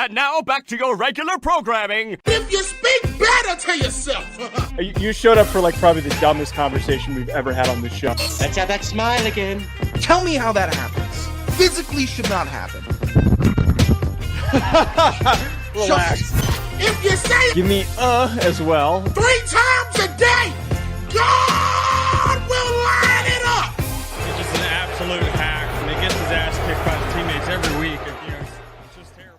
And now back to your regular programming. If you speak better to yourself. You showed up for probably the dumbest conversation we've ever had on this show. Let's have that smile again. Tell me how that happens. Physically should not happen. Relax. If you say Give me as well. 3 times a day, God will line it up. He's just an absolute hack, and he gets his ass kicked by his teammates every week. It's just terrible.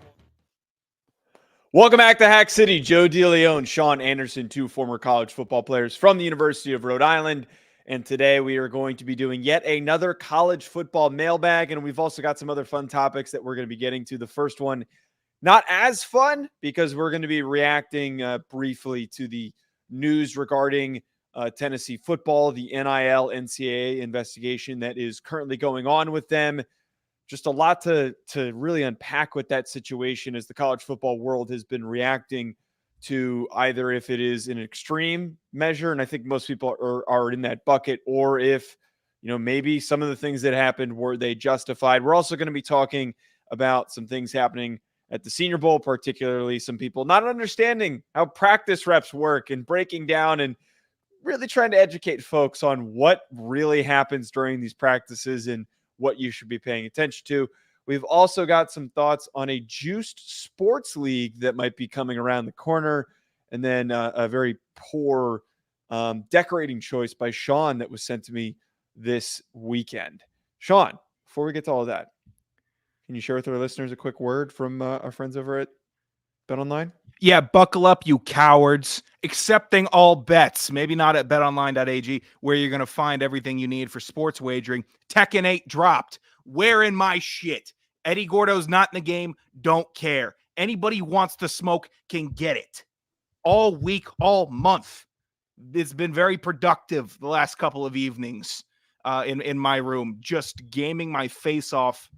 Welcome back to Hack City. Joe DeLeone, Sean Anderson, 2 former college football players from the University of Rhode Island. And today we are going to be doing yet another college football mailbag. And we've also got some other fun topics that we're going to be getting to. The first one, not as fun, because we're going to be reacting briefly to the news regarding Tennessee football, the NIL NCAA investigation that is currently going on with them. Just a lot to really unpack with that situation, as the college football world has been reacting to either if it is an extreme measure, and I think most people are in that bucket, or if, maybe some of the things that happened were they justified. We're also going to be talking about some things happening at the Senior Bowl, particularly some people not understanding how practice reps work and breaking down and really trying to educate folks on what really happens during these practices and what you should be paying attention to. We've also got some thoughts on a juiced sports league that might be coming around the corner. And then a very poor decorating choice by Sean that was sent to me this weekend. Sean, before we get to all of that, can you share with our listeners a quick word from our friends over at BetOnline? Yeah, buckle up, you cowards. Accepting all bets. Maybe not at betonline.ag, where you're going to find everything you need for sports wagering. Tekken 8 dropped. Where in my shit? Eddie Gordo's not in the game. Don't care. Anybody who wants to smoke can get it. All week, all month. It's been very productive the last couple of evenings in my room. Just gaming my face off.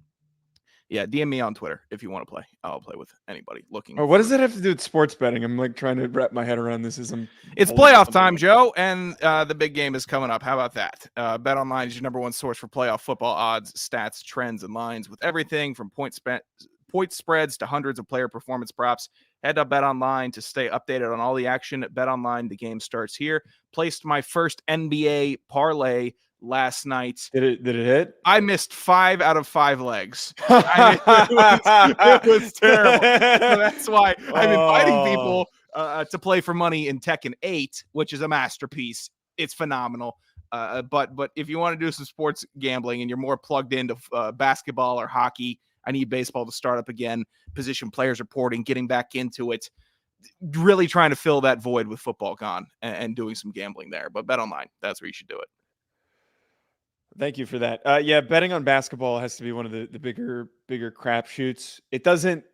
Yeah, DM me on Twitter if you want to play. I'll play with anybody looking. Oh, what does that have to do with sports betting? I'm trying to wrap my head around this. It's playoff time, Joe, and the big game is coming up. How about that? BetOnline is your number one source for playoff football odds, stats, trends, and lines, with everything from point spreads to hundreds of player performance props. Head to BetOnline to stay updated on all the action. At BetOnline, the game starts here. Placed my first NBA parlay last night. Did it hit? I missed 5 out of 5 legs. It was terrible. So that's why I'm inviting people to play for money in Tekken 8, which is a masterpiece. It's phenomenal. But if you want to do some sports gambling and you're more plugged into basketball or hockey, I need baseball to start up again. Position players reporting, getting back into it. Really trying to fill that void with football gone and doing some gambling there. But BetOnline, that's where you should do it. Thank you for that. Yeah, betting on basketball has to be one of the bigger crapshoots. It doesn't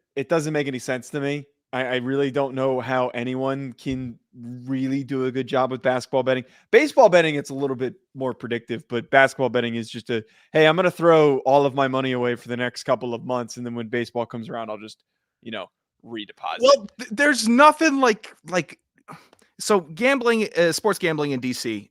make any sense to me. I really don't know how anyone can really do a good job with basketball betting. Baseball betting, it's a little bit more predictive, but basketball betting is just hey, I'm going to throw all of my money away for the next couple of months, and then when baseball comes around, I'll just, redeposit. Well, there's nothing like so gambling, sports gambling in DC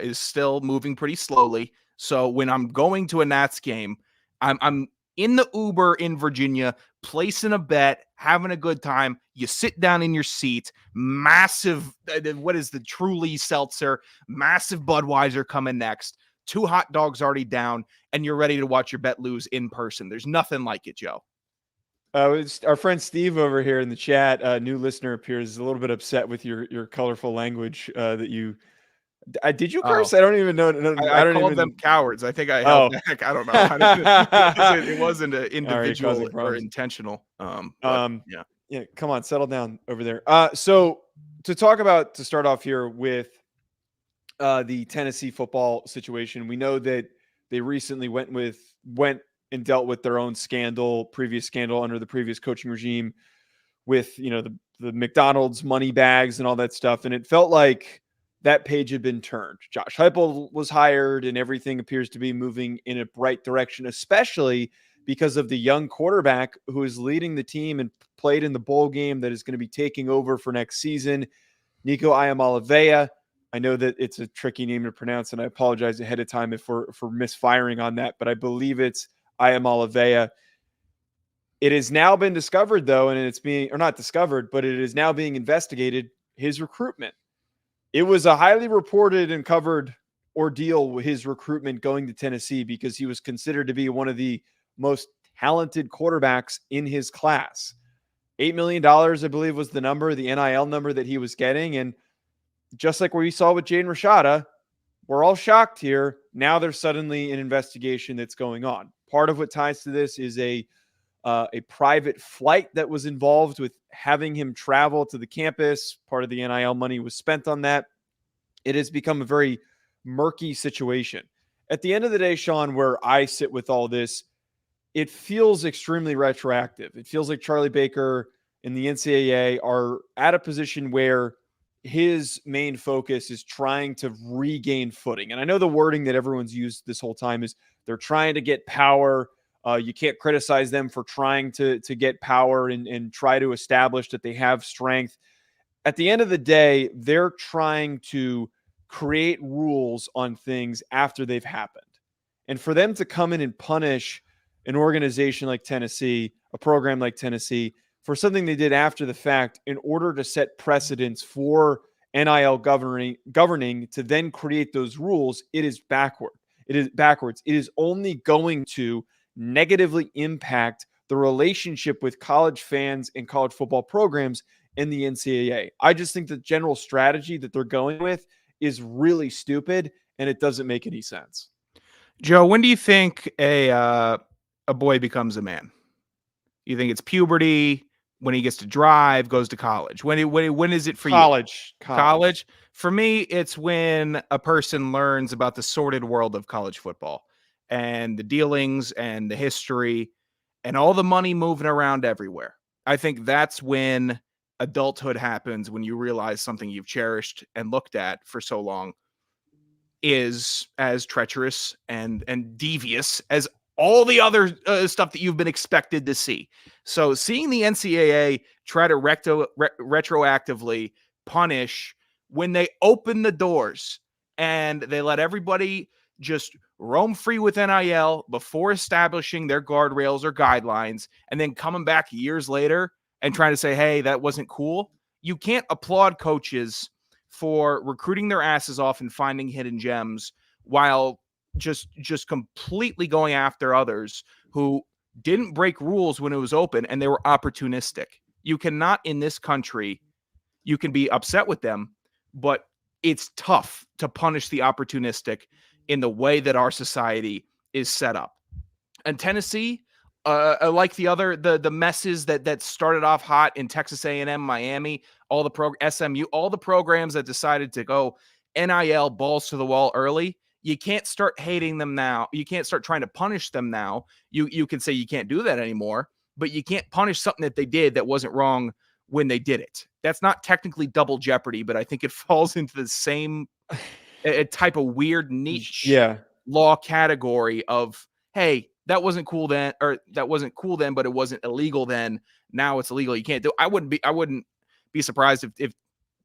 is still moving pretty slowly. So when I'm going to a Nats game, I'm in the Uber in Virginia, placing a bet, having a good time. You sit down in your seat, massive, what is the Truly seltzer, massive Budweiser coming next, 2 hot dogs already down, and you're ready to watch your bet lose in person. There's nothing like it, Joe. It's our friend Steve over here in the chat, new listener, appears a little bit upset with your colorful language that you... did you curse? I don't even know. I don't called them cowards. I think I held back. I don't know. It wasn't individual or intentional. Yeah. Come on, settle down over there. So to start off here with the Tennessee football situation, we know that they recently went and dealt with their own previous scandal under the previous coaching regime with the McDonald's money bags and all that stuff, and it felt like that page had been turned. Josh Heupel was hired, and everything appears to be moving in a bright direction, especially because of the young quarterback who is leading the team and played in the bowl game that is going to be taking over for next season, Nico Iamaleava. I know that it's a tricky name to pronounce, and I apologize ahead of time if we're misfiring on that, but I believe it's Iamaleava. It has now been discovered, though, and it's being, or not discovered, but it is now being investigated, his recruitment. It was a highly reported and covered ordeal with his recruitment going to Tennessee because he was considered to be one of the most talented quarterbacks in his class. $8 million, I believe, was the number, the NIL number that he was getting. And just like what we saw with Jaden Rashada, we're all shocked here. Now there's suddenly an investigation that's going on. Part of what ties to this is a private flight that was involved with having him travel to the campus. Part of the NIL money was spent on that. It has become a very murky situation. At the end of the day, Sean, where I sit with all this, it feels extremely retroactive. It feels like Charlie Baker and the NCAA are at a position where his main focus is trying to regain footing. And I know the wording that everyone's used this whole time is they're trying to get power. You can't criticize them for trying to get power and try to establish that they have strength. At the end of the day, they're trying to create rules on things after they've happened. And for them to come in and punish an organization like Tennessee, a program like Tennessee, for something they did after the fact in order to set precedents for NIL governing to then create those rules, it is backward. It is backwards. It is only going to negatively impact the relationship with college fans and college football programs in the NCAA. I just think the general strategy that they're going with is really stupid, and it doesn't make any sense. Joe, when do you think a boy becomes a man? You think it's puberty, when he gets to drive, goes to college? When is it for you? College. For me, it's when a person learns about the sordid world of college football and the dealings and the history and all the money moving around everywhere. I think that's when adulthood happens, when you realize something you've cherished and looked at for so long is as treacherous and devious as all the other stuff that you've been expected to see. So seeing the NCAA try to retroactively punish when they open the doors and they let everybody just roam free with NIL before establishing their guardrails or guidelines, and then coming back years later and trying to say, hey, that wasn't cool. You can't applaud coaches for recruiting their asses off and finding hidden gems while just completely going after others who didn't break rules when it was open and they were opportunistic. You cannot, in this country, you can be upset with them, but it's tough to punish the opportunistic in the way that our society is set up. And Tennessee, like the messes that started off hot in Texas A&M, Miami, all the SMU, all the programs that decided to go NIL balls to the wall early. You can't start hating them now. You can't start trying to punish them now. You can say you can't do that anymore, but you can't punish something that they did that wasn't wrong when they did it. That's not technically double jeopardy, but I think it falls into the same type of weird niche law category of, hey, that wasn't cool then, or that wasn't cool then, but it wasn't illegal then. Now it's illegal. You can't do. I wouldn't be surprised if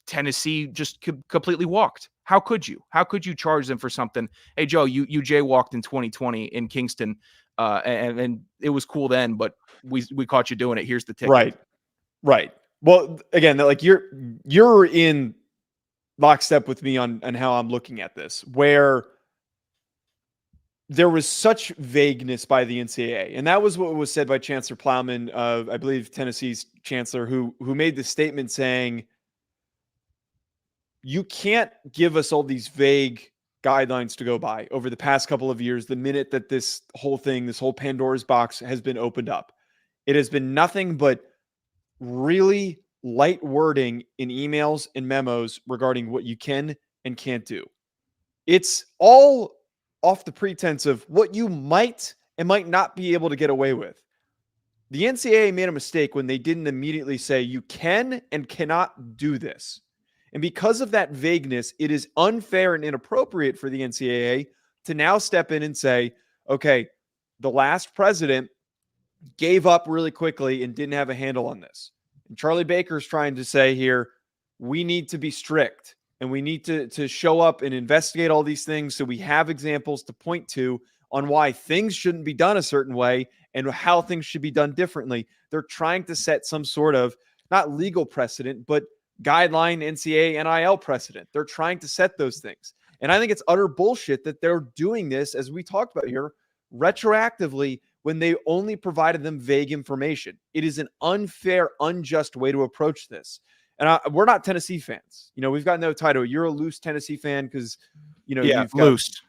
Tennessee just completely walked. How could you? How could you charge them for something? Hey, Joe, you jaywalked in 2020 in Kingston, and it was cool then, but we caught you doing it. Here's the ticket. Right. Well, again, like you're in lockstep with me on how I'm looking at this, where there was such vagueness by the NCAA, and that was what was said by Chancellor Plowman, I believe Tennessee's chancellor, who made the statement saying, you can't give us all these vague guidelines to go by over the past couple of years. The minute that this whole Pandora's box has been opened up, it has been nothing but really light wording in emails and memos regarding what you can and can't do. It's all off the pretense of what you might and might not be able to get away with. The NCAA made a mistake when they didn't immediately say you can and cannot do this. And because of that vagueness, it is unfair and inappropriate for the NCAA to now step in and say, okay, the last president gave up really quickly and didn't have a handle on this. And Charlie Baker's trying to say here, we need to be strict and we need to show up and investigate all these things so we have examples to point to on why things shouldn't be done a certain way and how things should be done differently. They're trying to set some sort of not legal precedent, but guideline NCAA NIL precedent. They're trying to set those things. And I think it's utter bullshit that they're doing this, as we talked about here, retroactively when they only provided them vague information. It is an unfair, unjust way to approach this. And we're not Tennessee fans. We've got no title. You're a loose Tennessee fan because, you've got loose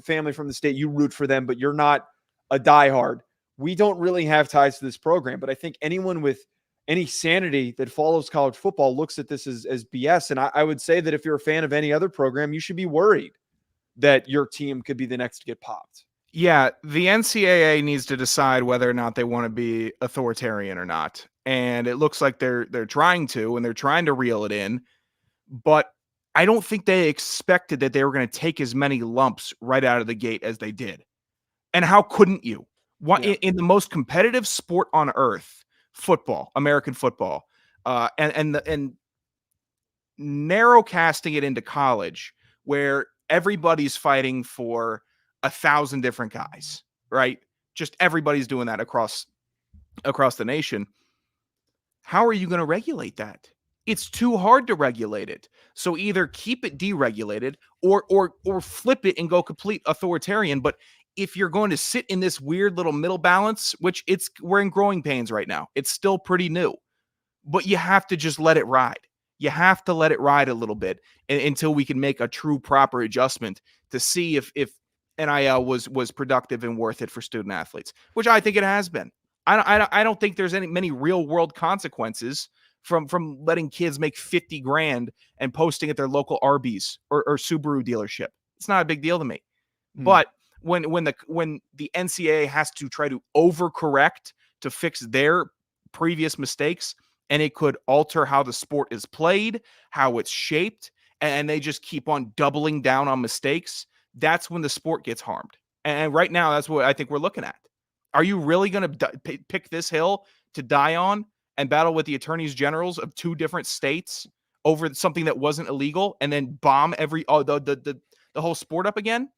family from the state. You root for them, but you're not a diehard. We don't really have ties to this program. But I think anyone with any sanity that follows college football looks at this as BS. And I would say that if you're a fan of any other program, you should be worried that your team could be the next to get popped. Yeah, the NCAA needs to decide whether or not they want to be authoritarian or not. And it looks like they're trying to, and they're trying to reel it in. But I don't think they expected that they were going to take as many lumps right out of the gate as they did. And how couldn't you? In the most competitive sport on earth, football, American football, and narrow casting it into college, where everybody's fighting for 1,000 different guys, right? Just everybody's doing that across the nation. How are you going to regulate that? It's too hard to regulate it. So either keep it deregulated or flip it and go complete authoritarian. But if you're going to sit in this weird little middle balance, which we're in growing pains right now, it's still pretty new, but you have to just let it ride. You have to let it ride a little bit until we can make a true proper adjustment to see if NIL was productive and worth it for student athletes, which I think it has been. I don't think there's many real world consequences from letting kids make 50 grand and posting at their local Arby's or Subaru dealership. It's not a big deal to me. But when the NCAA has to try to overcorrect to fix their previous mistakes, and it could alter how the sport is played, how it's shaped, and they just keep on doubling down on mistakes, that's when the sport gets harmed. And right now, that's what I think we're looking at. Are you really going to pick this hill to die on and battle with the attorneys generals of 2 different states over something that wasn't illegal and then bomb the whole sport up again?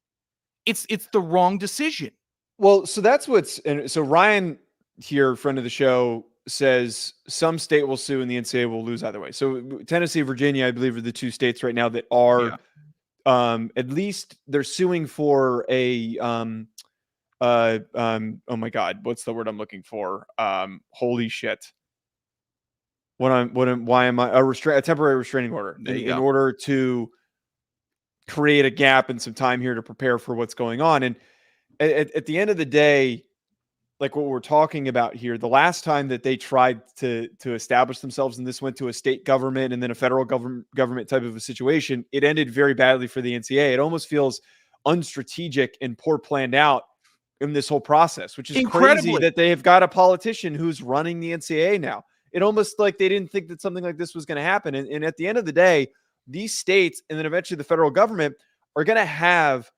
It's the wrong decision. Well, so that's so Ryan here, friend of the show, says some state will sue and the NCAA will lose either way. So Tennessee, Virginia, I believe, are the 2 states right now that are at least they're suing for a oh my God, what's the word I'm looking for? Holy shit. Why am I a temporary restraining order in order to create a gap and some time here to prepare for what's going on. And at the end of the day, like what we're talking about here, the last time that they tried to establish themselves, and this went to a state government and then a federal government type of a situation, it ended very badly for the NCAA. It almost feels unstrategic and poor planned out in this whole process, which is crazy that they have got a politician who's running the NCAA now. It almost like they didn't think that something like this was going to happen. And at the end of the day, these states and then eventually the federal government are going to have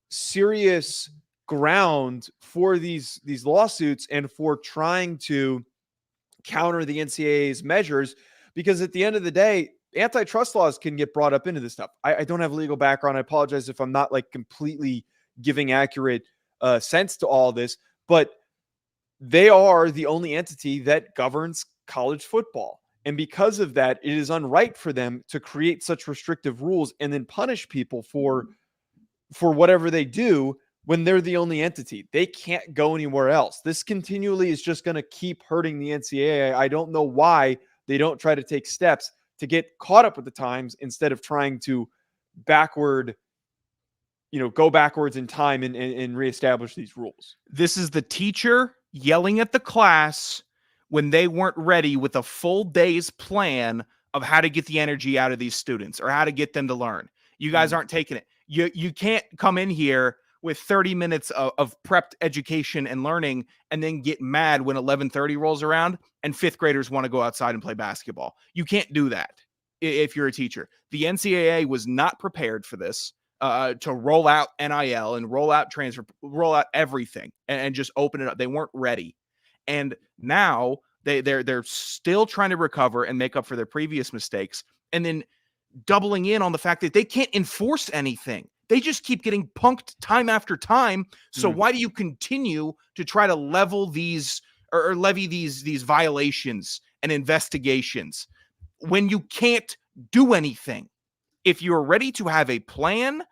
serious ground for these lawsuits and for trying to counter the NCAA's measures, because at the end of the day, antitrust laws can get brought up into this stuff. I don't have a legal background. I apologize if I'm not like completely giving accurate sense to all this, but they are the only entity that governs college football. And because of that, it is unright for them to create such restrictive rules and then punish people for whatever they do when they're the only entity. They can't go anywhere else. This continually is just going to keep hurting the NCAA. I don't know why they don't try to take steps to get caught up with the times instead of trying to go backwards in time and reestablish these rules. This is the teacher yelling at the class when they weren't ready with a full day's plan of how to get the energy out of these students or how to get them to learn. You guys aren't taking it. You can't come in here with 30 minutes of prepped education and learning and then get mad when 11:30 rolls around and 5th graders want to go outside and play basketball. You can't do that if you're a teacher. The NCAA was not prepared for this, to roll out NIL and roll out transfer, roll out everything and just open it up. They weren't ready. And now they're still trying to recover and make up for their previous mistakes, and then doubling in on the fact that they can't enforce anything They just keep getting punked time after time. So why do you continue to try to level these or levy these violations and investigations when you can't do anything? If you're ready to have a plan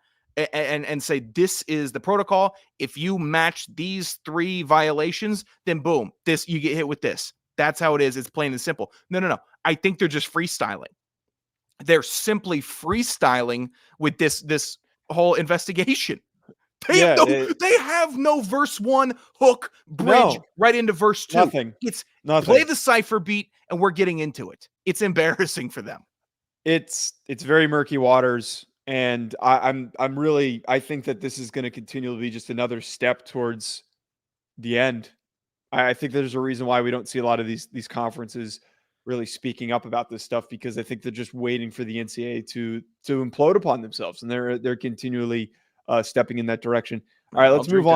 and say this is the protocol, if you match these 3 violations, then boom, this you get hit with this. That's how it is. It's plain and simple. No. I think they're just freestyling. They're simply freestyling with this whole investigation. They have no verse 1 hook bridge right into verse 2. Nothing. It's Nothing. Play the cipher beat and we're getting into it. It's embarrassing for them. It's very murky waters, and I think that this is going to continue to be just another step towards the end. I think there's a reason why we don't see a lot of these conferences really speaking up about this stuff, because I think they're just waiting for the NCAA to implode upon themselves, and they're continually stepping in that direction. All right, let's move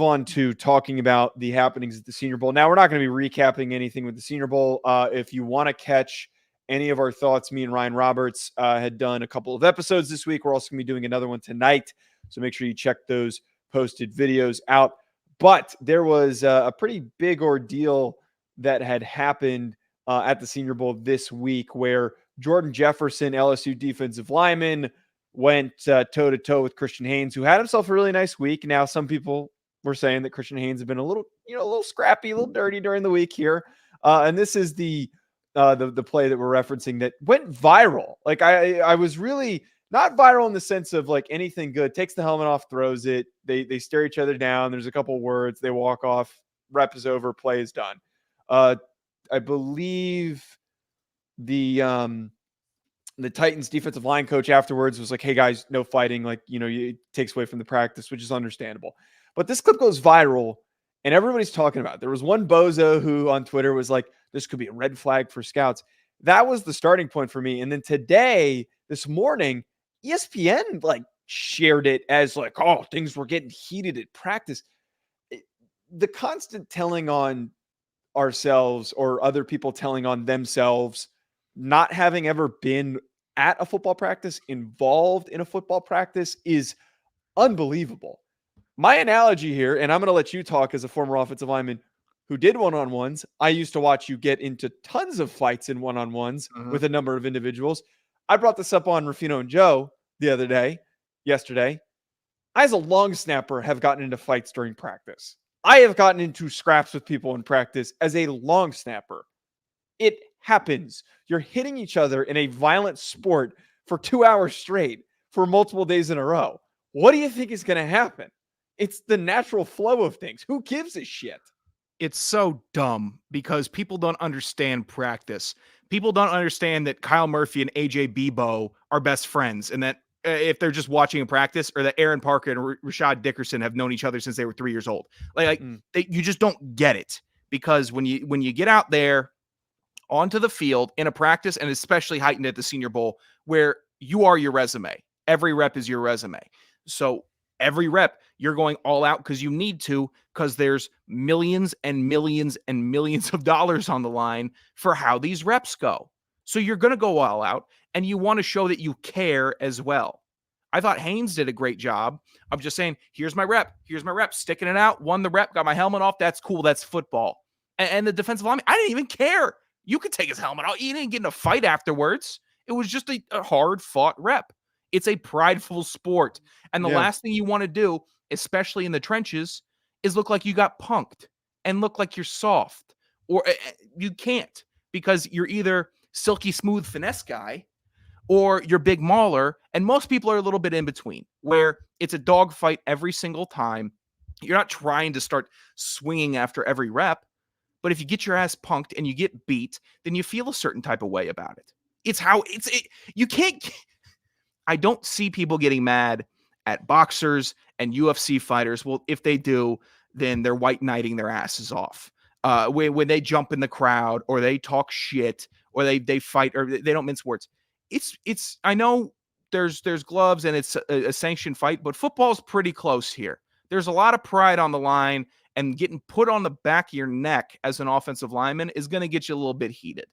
on to talking about the happenings at the Senior Bowl. Now, we're not going to be recapping anything with the Senior Bowl. If you want to catch any of our thoughts, me and Ryan Roberts had done a couple of episodes this week. We're also going to be doing another one tonight, so make sure you check those posted videos out. But there was a pretty big ordeal that had happened at the Senior Bowl this week, where Jordan Jefferson, LSU defensive lineman, went toe-to-toe with Christian Haynes, who had himself a really nice week. Now, some people were saying that Christian Haynes had been a little scrappy, a little dirty during the week here. And this is the play that we're referencing that went viral. Like, I was really not viral in the sense of like anything good. Takes the helmet off, throws it. They stare each other down. There's a couple words. They walk off. Rep is over. Play is done. I believe the Titans defensive line coach afterwards was like, "Hey guys, no fighting. Like, it takes away from the practice," which is understandable. But this clip goes viral, and everybody's talking about it. There was one bozo who on Twitter was like, "This could be a red flag for scouts." That was the starting point for me. And then this morning, ESPN shared it as like, "Oh, things were getting heated at practice." The constant telling on ourselves or other people telling on themselves, not having ever been at a football practice, involved in a football practice, is unbelievable. My analogy here, and I'm going to let you talk as a former offensive lineman who did one-on-ones. I used to watch you get into tons of fights in one-on-ones with a number of individuals. I brought this up on Rufino and Joe yesterday. I, as a long snapper, have gotten into fights during practice. I have gotten into scraps with people in practice as a long snapper. It happens. You're hitting each other in a violent sport for 2 hours straight for multiple days in a row. What do you think is going to happen? It's the natural flow of things. Who gives a shit? It's so dumb because people don't understand practice. People don't understand that Kyle Murphy and AJ Bebo are best friends, and that if they're just watching a practice, or that Aaron Parker and Rashad Dickerson have known each other since they were 3 years old. You just don't get it, because when you get out there onto the field in a practice, and especially heightened at the Senior Bowl, where you are your resume, every rep is your resume. So every rep, you're going all out because you need to, because there's millions and millions and millions of dollars on the line for how these reps go. So you're going to go all out, and you want to show that you care as well. I thought Haynes did a great job of just saying, here's my rep, sticking it out, won the rep, got my helmet off. That's cool. That's football. And the defensive lineman, I didn't even care. You could take his helmet off. He didn't get in a fight afterwards. It was just a hard fought rep. It's a prideful sport. And the last thing you want to do, especially in the trenches, is look like you got punked and look like you're soft. Or you can't, because you're either silky smooth finesse guy or you're big mauler. And most people are a little bit in between, where it's a dogfight every single time. You're not trying to start swinging after every rep. But if you get your ass punked and you get beat, then you feel a certain type of way about it. You can't. I don't see people getting mad at boxers and UFC fighters. Well, if they do, then they're white knighting their asses off. When they jump in the crowd, or they talk shit, or they fight, or they don't mince words. It's. I know there's gloves and it's a sanctioned fight, but football's pretty close here. There's a lot of pride on the line, and getting put on the back of your neck as an offensive lineman is going to get you a little bit heated,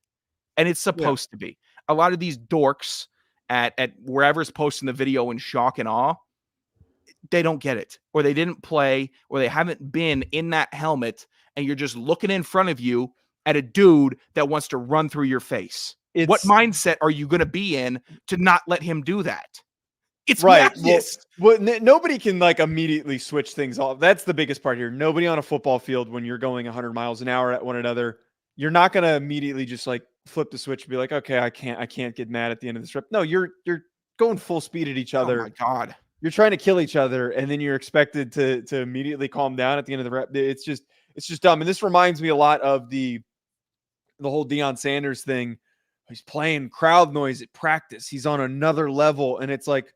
and it's supposed to be. A lot of these dorks at wherever's posting the video in shock and awe, they don't get it, or they didn't play, or they haven't been in that helmet, and you're just looking in front of you at a dude that wants to run through your face. What mindset are you going to be in to not let him do that? It's right. madness. Well, nobody can like immediately switch things off. That's the biggest part here. Nobody on a football field, when you're going 100 miles an hour at one another, you're not going to immediately just like flip the switch and be like, okay, I can't get mad at the end of this rep. No, you're going full speed at each other. Oh my God. You're trying to kill each other, and then you're expected to immediately calm down at the end of the rep. It's just dumb. And this reminds me a lot of the whole DeLeone Sanders thing. He's playing crowd noise at practice. He's on another level, and it's like,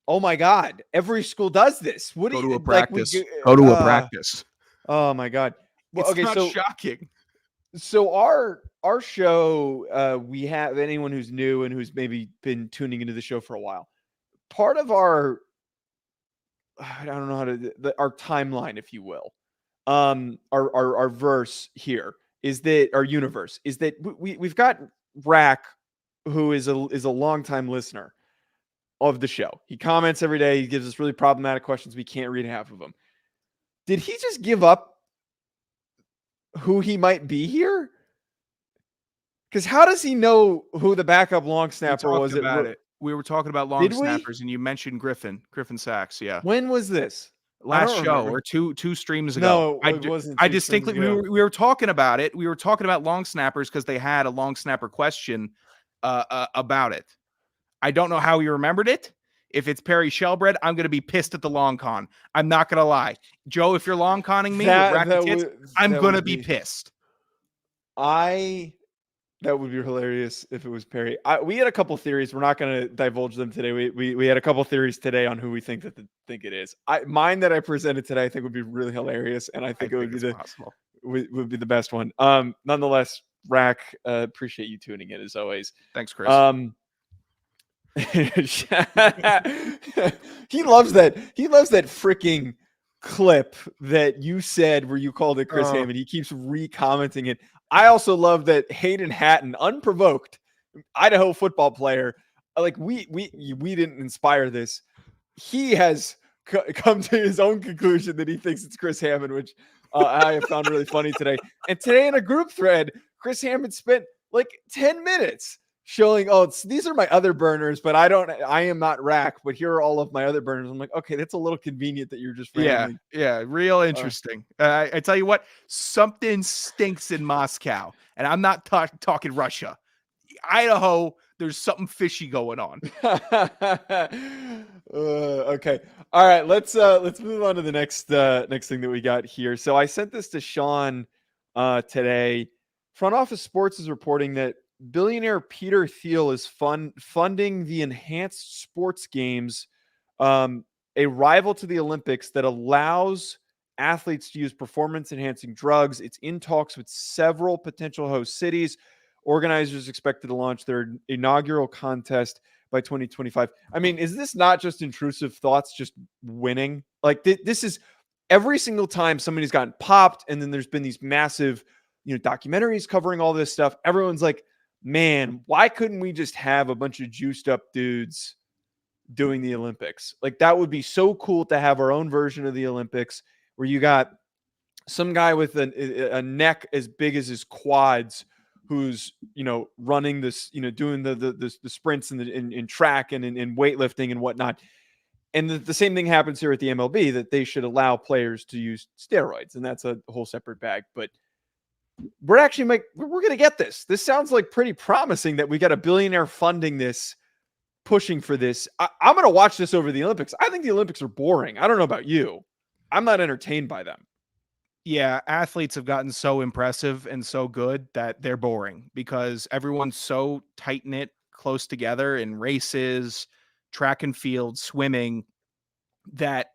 oh my God, every school does this. What go do to you a practice? Like go to a practice. Oh my God. Well, It's okay, not so shocking. So our show, we have anyone who's new and who's maybe been tuning into the show for a while. Part of our, I don't know how to, our timeline, if you will, our verse here is that our universe is that we've got Rack, who is a longtime listener of the show. He comments every day. He gives us really problematic questions. We can't read half of them. Did he just give up who he might be here? Because how does he know who the backup long snapper was? We were talking about long snappers, and you mentioned Griffin Sachs. Yeah. When was this? Last show or two streams ago. No, it wasn't. I distinctly we were talking about it. We were talking about long snappers because they had a long snapper question about it. I don't know how he remembered it. If it's Perry Shellbread, I'm going to be pissed at the long con. I'm not going to lie. Joe, if you're long conning me, I'm going to be pissed. That would be hilarious if it was Perry. We had a couple theories. We're not going to divulge them today. We had a couple theories today on who we think think it is. Mine that I presented today, I think would be really hilarious, and I think it would be would be the best one. Nonetheless, Rack, appreciate you tuning in as always. Thanks, Chris. He loves that. He loves that freaking clip that you said where you called it Chris Hammond. He keeps re-commenting it. I also love that Hayden Hatton, unprovoked, Idaho football player. Like we didn't inspire this. He has come to his own conclusion that he thinks it's Chris Hammond, which I have found really funny today. And today in a group thread, Chris Hammond spent like 10 minutes showing, these are my other burners, but I am not Rack, but here are all of my other burners. I'm like, okay, that's a little convenient that you're just randomly. Yeah, real interesting. I tell you what, something stinks in Moscow, and I'm not talking Russia. Idaho, there's something fishy going on. Okay. All right, let's move on to the next thing that we got here. So I sent this to Sean today. Front Office Sports is reporting that billionaire Peter Thiel is funding the enhanced sports games, a rival to the Olympics that allows athletes to use performance-enhancing drugs. It's in talks with several potential host cities. Organizers expected to launch their inaugural contest by 2025. I mean, is this not just intrusive thoughts just winning? Like this is every single time somebody's gotten popped, and then there's been these massive, documentaries covering all this stuff. Everyone's like, man, why couldn't we just have a bunch of juiced up dudes doing the Olympics? Like that would be so cool to have our own version of the Olympics where you got some guy with a neck as big as his quads who's, running this, doing the sprints in track and in weightlifting and whatnot. And the same thing happens here at the MLB, that they should allow players to use steroids. And that's a whole separate bag. But we're going to get this. This sounds like pretty promising that we got a billionaire funding this, pushing for this. I'm going to watch this over the Olympics. I think the Olympics are boring. I don't know about you. I'm not entertained by them. Yeah, athletes have gotten so impressive and so good that they're boring because everyone's so tight-knit, close together in races, track and field, swimming, that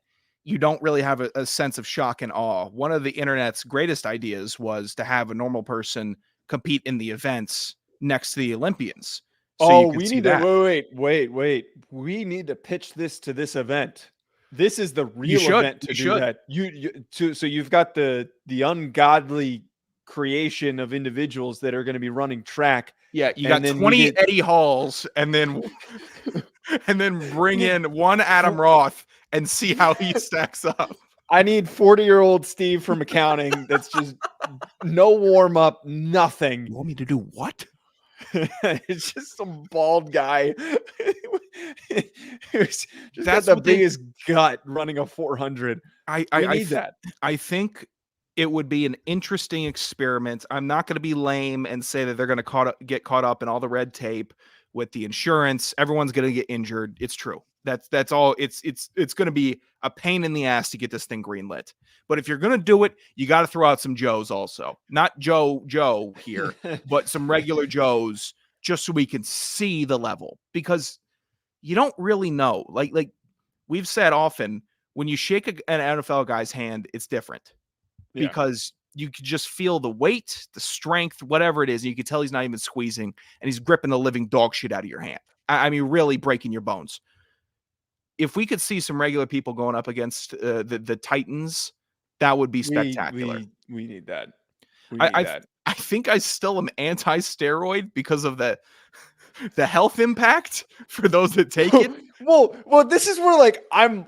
you don't really have a sense of shock and awe. One of the internet's greatest ideas was to have a normal person compete in the events next to the Olympians. So we need to wait. We need to pitch this to this event. This is the real event to do that. So you've got the ungodly creation of individuals that are going to be running track. Yeah, you And got then 20 we get- Eddie Halls, and then bring in one Adam Roth and see how he stacks up. I need 40-year-old Steve from accounting that's just no warm up, nothing. You want me to do what? It's just some bald guy who's just got That's the what they- biggest gut running a 400. We need that. I think it would be an interesting experiment. I'm not going to be lame and say that they're going to get caught up in all the red tape with the insurance. Everyone's going to get injured. It's true. That's all. It's going to be a pain in the ass to get this thing greenlit. But if you're going to do it, you got to throw out some Joes also. Not Joe here, but some regular Joes, just so we can see the level, because you don't really know. Like we've said often, when you shake an NFL guy's hand, it's different. Yeah. Because you could just feel the weight, the strength, whatever it is. And you can tell he's not even squeezing, and he's gripping the living dog shit out of your hand. I mean, really breaking your bones. If we could see some regular people going up against the Titans, that would be spectacular. We need that. We need that. I think I still am anti-steroid because of the health impact for those that take it. Well, this is where like I'm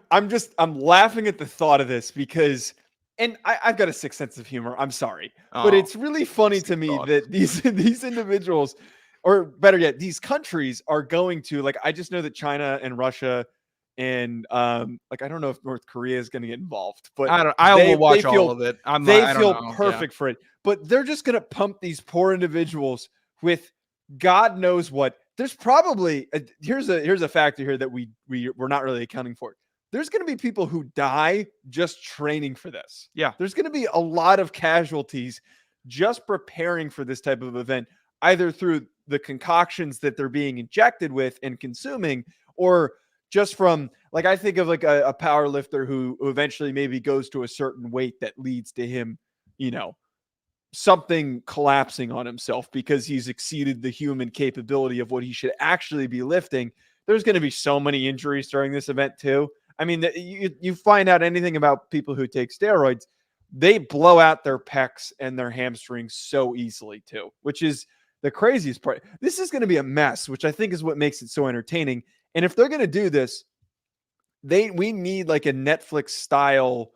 laughing at the thought of this because. And I've got a sick sense of humor. I'm sorry. But it's really funny to me that these individuals, or better yet, these countries are going to, like, I just know that China and Russia and like, I don't know if North Korea is going to get involved, but I will watch all of it. They feel perfect for it. But they're just going to pump these poor individuals with God knows what. There's probably here's a factor here that we're not really accounting for. There's going to be people who die just training for this. Yeah. There's going to be a lot of casualties just preparing for this type of event, either through the concoctions that they're being injected with and consuming, or just from, like, I think of like a power lifter who eventually maybe goes to a certain weight that leads to him, something collapsing on himself because he's exceeded the human capability of what he should actually be lifting. There's going to be so many injuries during this event too. I mean, you find out anything about people who take steroids, they blow out their pecs and their hamstrings so easily too, which is the craziest part. This is going to be a mess, which I think is what makes it so entertaining. And if they're going to do this, we need like a Netflix style.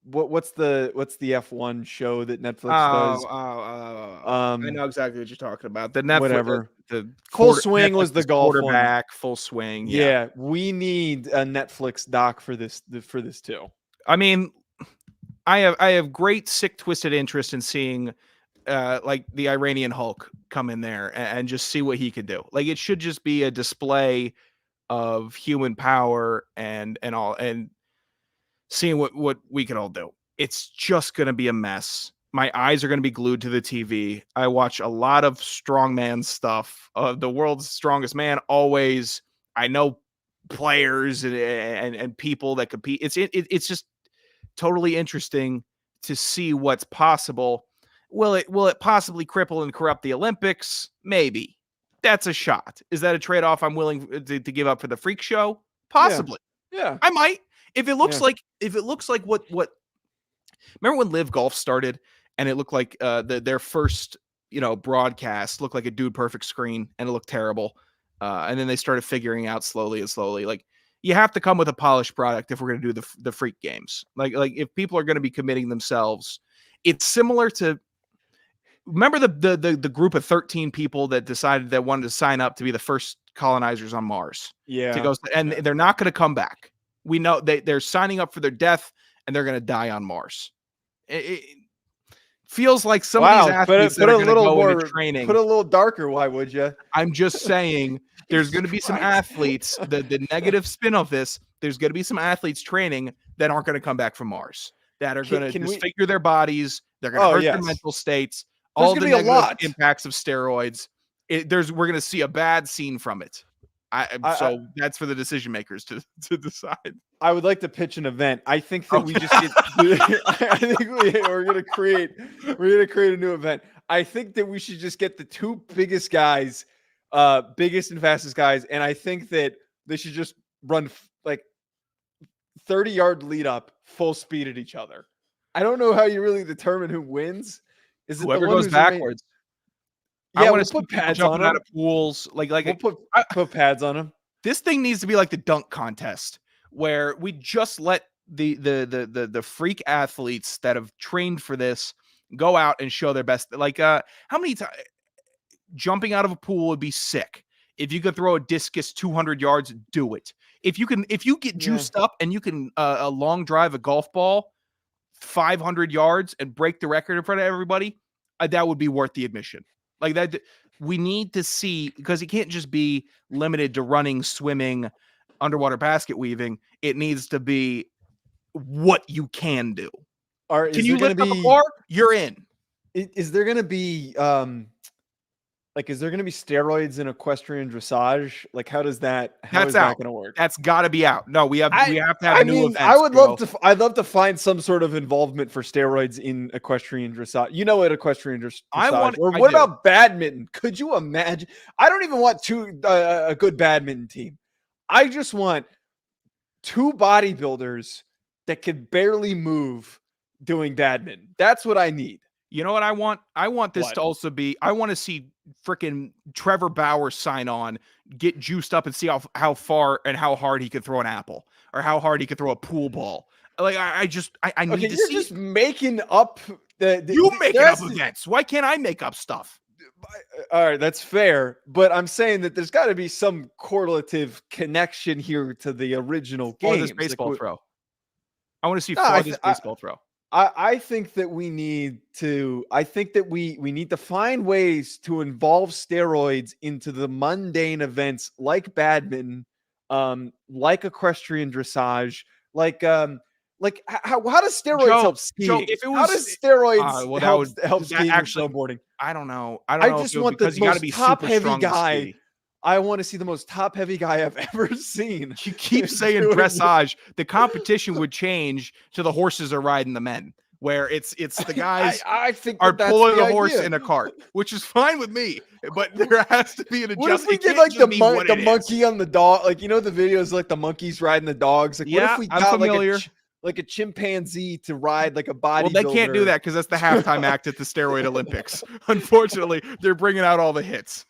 What's the F1 show that Netflix does? I know exactly what you're talking about. The Netflix, whatever. The Full Swing was the golf quarterback. one. Full Swing. Yeah, we need a Netflix doc for this too. I mean, I have great sick twisted interest in seeing like the Iranian Hulk come in there and just see what he could do. Like, it should just be a display of human power and all, and seeing what we can all do. It's just going to be a mess. My eyes are going to be glued to the TV. I watch a lot of strongman stuff. The World's Strongest Man, always. I know players and people that compete. It's just totally interesting to see what's possible. Will it possibly cripple and corrupt the Olympics? Maybe. That's a shot. Is that a trade-off I'm willing to give up for the freak show? Possibly. Yeah. I might. If it looks like what remember when Live Golf started and it looked like their first broadcast looked like a Dude Perfect screen and it looked terrible, and then they started figuring out slowly, like, you have to come with a polished product if we're going to do the freak games. Like if people are going to be committing themselves, it's similar to, remember the group of 13 people that decided that wanted to sign up to be the first colonizers on Mars. Yeah. To go, and they're not going to come back. We know they're signing up for their death and they're going to die on Mars. It feels like some of these athletes that are going to go into training. Put a little darker. Why would you? I'm just saying there's going to be some athletes, the negative spin of this, there's going to be some athletes training that aren't going to come back from Mars, that are going to disfigure their bodies. They're going to hurt their mental states. All the negative impacts of steroids. We're going to see a bad scene from it. So that's for the decision makers to decide. I would like to pitch an event. I think that we just get. I think we're going to create a new event. I think that we should just get the two biggest guys, biggest and fastest guys, and I think that they should just run like 30-yard lead up, full speed at each other. I don't know how you really determine who wins. Is it whoever the one goes backwards? I Yeah, want we'll to see put people pads jumping on out them. of pools. We'll put pads on them. This thing needs to be like the dunk contest, where we just let the freak athletes that have trained for this go out and show their best. Like, how many times jumping out of a pool would be sick? If you could throw a discus 200 yards, do it. If you get juiced up and you can a long drive a golf ball 500 yards and break the record in front of everybody, that would be worth the admission. Like that, we need to see, because it can't just be limited to running, swimming, underwater basket weaving. It needs to be what you can do. Can you lift up a bar? You're in. Is there going to be is there going to be steroids in equestrian dressage? Like, how is that going to work? That's got to be out. No, we have to have new events. I'd love to find some sort of involvement for steroids in equestrian dressage. You know what equestrian dressage? What about badminton? Could you imagine? I don't even want a good badminton team. I just want two bodybuilders that could barely move doing badminton. That's what I need. You know what I want? I want this to also be, I want to see freaking Trevor Bauer sign on, get juiced up and see how far and how hard he could throw an apple, or how hard he could throw a pool ball. Like, I need to see. You're just making up you making up events. Why can't I make up stuff? All right, that's fair. But I'm saying that there's got to be some correlative connection here to the original game. This baseball throw. I want to see this baseball throw. I think that we need to. I think that we need to find ways to involve steroids into the mundane events like badminton, like equestrian dressage, like how does steroids help skiing? How does steroids help skiing or snowboarding? I don't know. I just want the most top-heavy guy. I want to see the most top-heavy guy I've ever seen. You keep saying dressage. The competition would change to the horses are riding the men, where it's the guys I think are that's pulling the a horse idea. in a cart, which is fine with me. But there has to be an adjustment. What if we did like the monkey on the dog? Like, you know, the videos like the monkeys riding the dogs. Like, what if we got like a chimpanzee to ride like a bodybuilder? Well, they can't do that because that's the halftime act at the Steroid Olympics. Unfortunately, they're bringing out all the hits.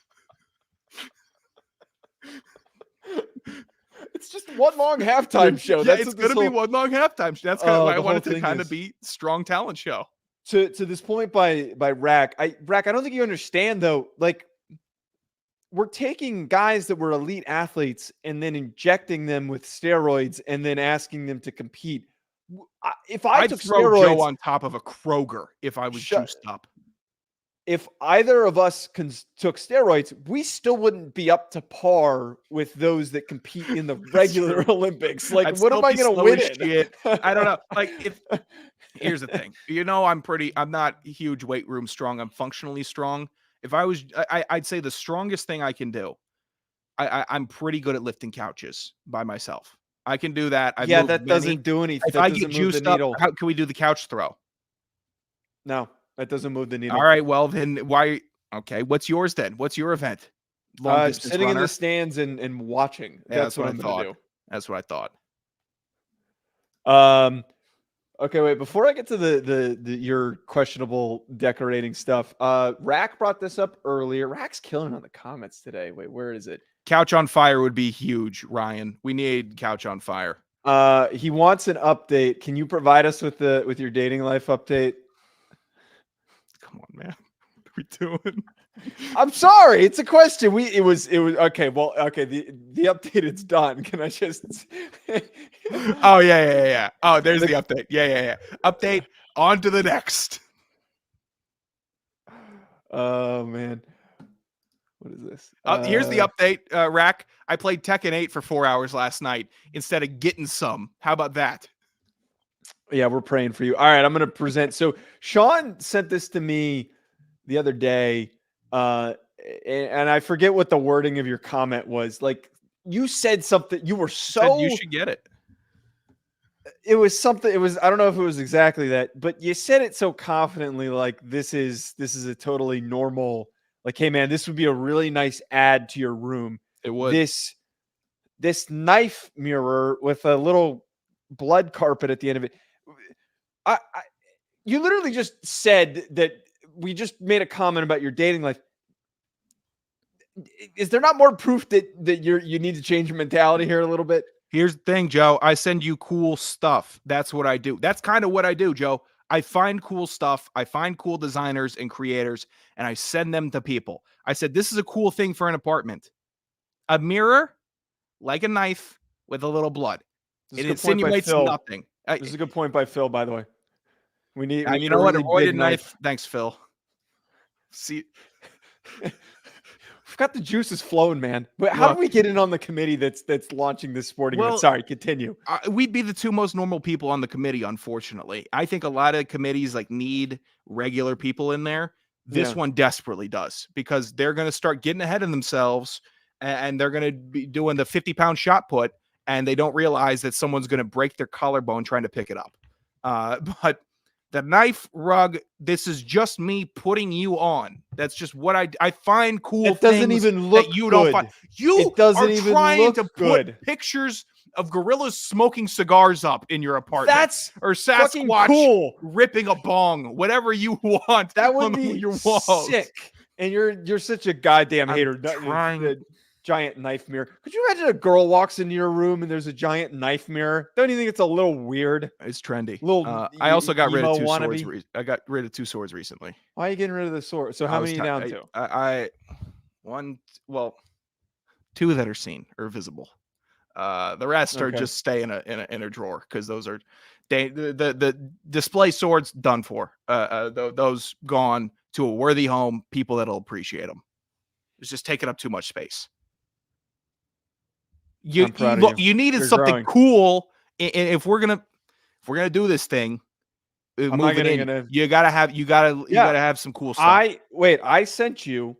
It's just one long halftime show. Yeah, it's going to be one long halftime show. That's kind of why I wanted to kind of be strong talent show. To this point by Rack, I don't think you understand though. Like, we're taking guys that were elite athletes and then injecting them with steroids and then asking them to compete. If I took steroids, Joe on top of a Kroger if I was juiced up. If either of us took steroids, we still wouldn't be up to par with those that compete in the regular Olympics. Like, what am I going to win in? I don't know. Like, here's the thing. You know, I'm not huge weight room strong. I'm functionally strong. If I was, I'd say the strongest thing I can do, I'm pretty good at lifting couches by myself. I can do that. That doesn't do anything. If I get juiced up, how can we do the couch throw? No. That doesn't move the needle. All right. Well, then why? Okay. What's yours then? What's your event? Sitting in the stands and watching. Yeah, that's what I'm going to do. That's what I thought. Okay, wait. Before I get to your questionable decorating stuff, Rack brought this up earlier. Rack's killing on the comments today. Wait, where is it? Couch on fire would be huge, Ryan. We need couch on fire. He wants an update. Can you provide us with your dating life update? Come on, man. What are we doing? I'm sorry. It's a question. It was okay. Well, okay. The update is done. Can I just? Oh yeah. Oh, there's the update. Yeah. Update. On to the next. Oh man. What is this? Here's the update, Rack. I played Tekken 8 for 4 hours last night instead of getting some. How about that? Yeah, we're praying for you. All right, I'm going to present. So Sean sent this to me the other day, and I forget what the wording of your comment was. Like, you said something. You were you should get it. It was something. It was. I don't know if it was exactly that, but you said it so confidently. Like, this is a totally normal. Like, hey man, this would be a really nice add to your room. It would. This knife mirror with a little blood carpet at the end of it. You literally just said that we just made a comment about your dating life. is there not more proof that you need to change your mentality here a little bit? Here's the thing, Joe. I send you cool stuff. That's what I do. That's kind of what I do, Joe. I find cool stuff. I find cool designers and creators, and I send them to people. I said, this is a cool thing for an apartment. A mirror, like a knife with a little blood. It insinuates nothing. This is a good point by Phil, by the way. We need you know what? A roided knife. Thanks, Phil. See, we've got the juices flowing, man. But how do we get in on the committee that's launching this sporting event? Sorry, continue. We'd be the two most normal people on the committee, unfortunately. I think a lot of committees need regular people in there. This one desperately does, because they're going to start getting ahead of themselves, and they're going to be doing the 50-pound shot put, and they don't realize that someone's going to break their collarbone trying to pick it up. But the knife rug, this is just me putting you on. That's just what I find cool. It doesn't even look that you good. Don't find. You are even trying to good. Put pictures of gorillas smoking cigars up in your apartment. That's or Sasquatch cool. ripping a bong, whatever you want. That would be your walls. Sick. And you're such a goddamn hater. Trying. Giant knife mirror. Could you imagine a girl walks into your room and there's a giant knife mirror? Don't you think it's a little weird? It's trendy. I also got rid of 2 swords. I got rid of 2 swords recently. Why are you getting rid of the sword? So how many are you down to? 2 that are seen or visible. The rest are just stay in a drawer, because those are the display swords done for. Those gone to a worthy home, people that'll appreciate them. It's just taking up too much space. You needed something cool. If we're gonna do this thing, you gotta have some cool stuff. I sent you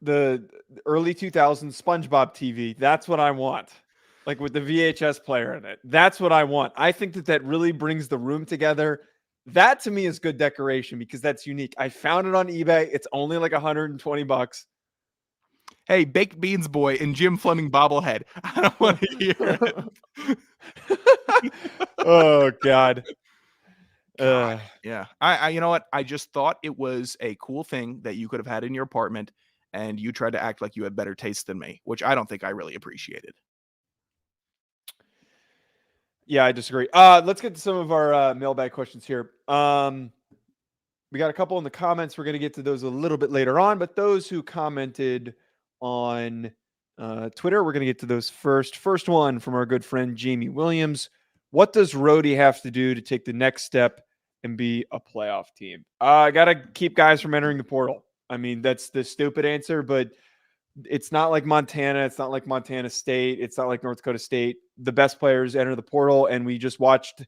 the early 2000s SpongeBob TV. That's what I want. Like with the VHS player in it. That's what I want. I think that really brings the room together. That to me is good decoration, because that's unique. I found it on eBay. It's only like $120. Hey, Baked Beans Boy and Jim Fleming bobblehead. I don't want to hear it. Oh, God. Yeah. I you know what? I just thought it was a cool thing that you could have had in your apartment, and you tried to act like you had better taste than me, which I don't think I really appreciated. Yeah, I disagree. Let's get to some of our mailbag questions here. We got a couple in the comments. We're going to get to those a little bit later on, but those who commented on Twitter, we're going to get to those first. First one from our good friend Jamie Williams. What does Rhodey have to do to take the next step and be a playoff team? I got to keep guys from entering the portal. I mean, that's the stupid answer, but it's not like Montana. It's not like Montana State. It's not like North Dakota State. The best players enter the portal, and we just watched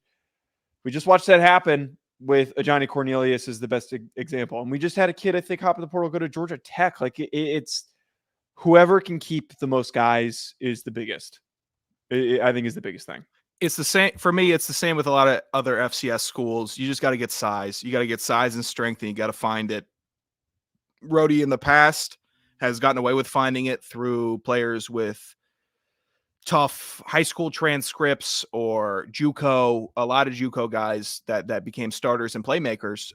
that happen with Johnny Cornelius is the best example. And we just had a kid, I think, hop in the portal, go to Georgia Tech. Like it's whoever can keep the most guys is the biggest. I think is the biggest thing. It's the same for me. It's the same with a lot of other FCS schools. You just got to get size. You got to get size and strength, and you got to find it. Rhodey in the past has gotten away with finding it through players with tough high school transcripts or JUCO. A lot of JUCO guys that became starters and playmakers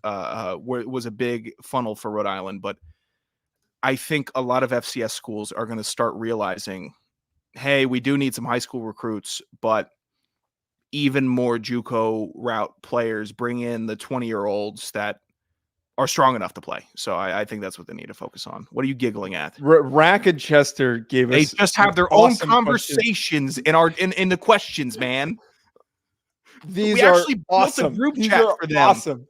was a big funnel for Rhode Island. But I think a lot of FCS schools are going to start realizing, hey, we do need some high school recruits, but even more JUCO route players, bring in the 20-year-olds that are strong enough to play. So I think that's what they need to focus on. What are you giggling at? Rack and Chester gave us. They just have their own conversations in the questions, man. We actually built a group chat for them. Awesome.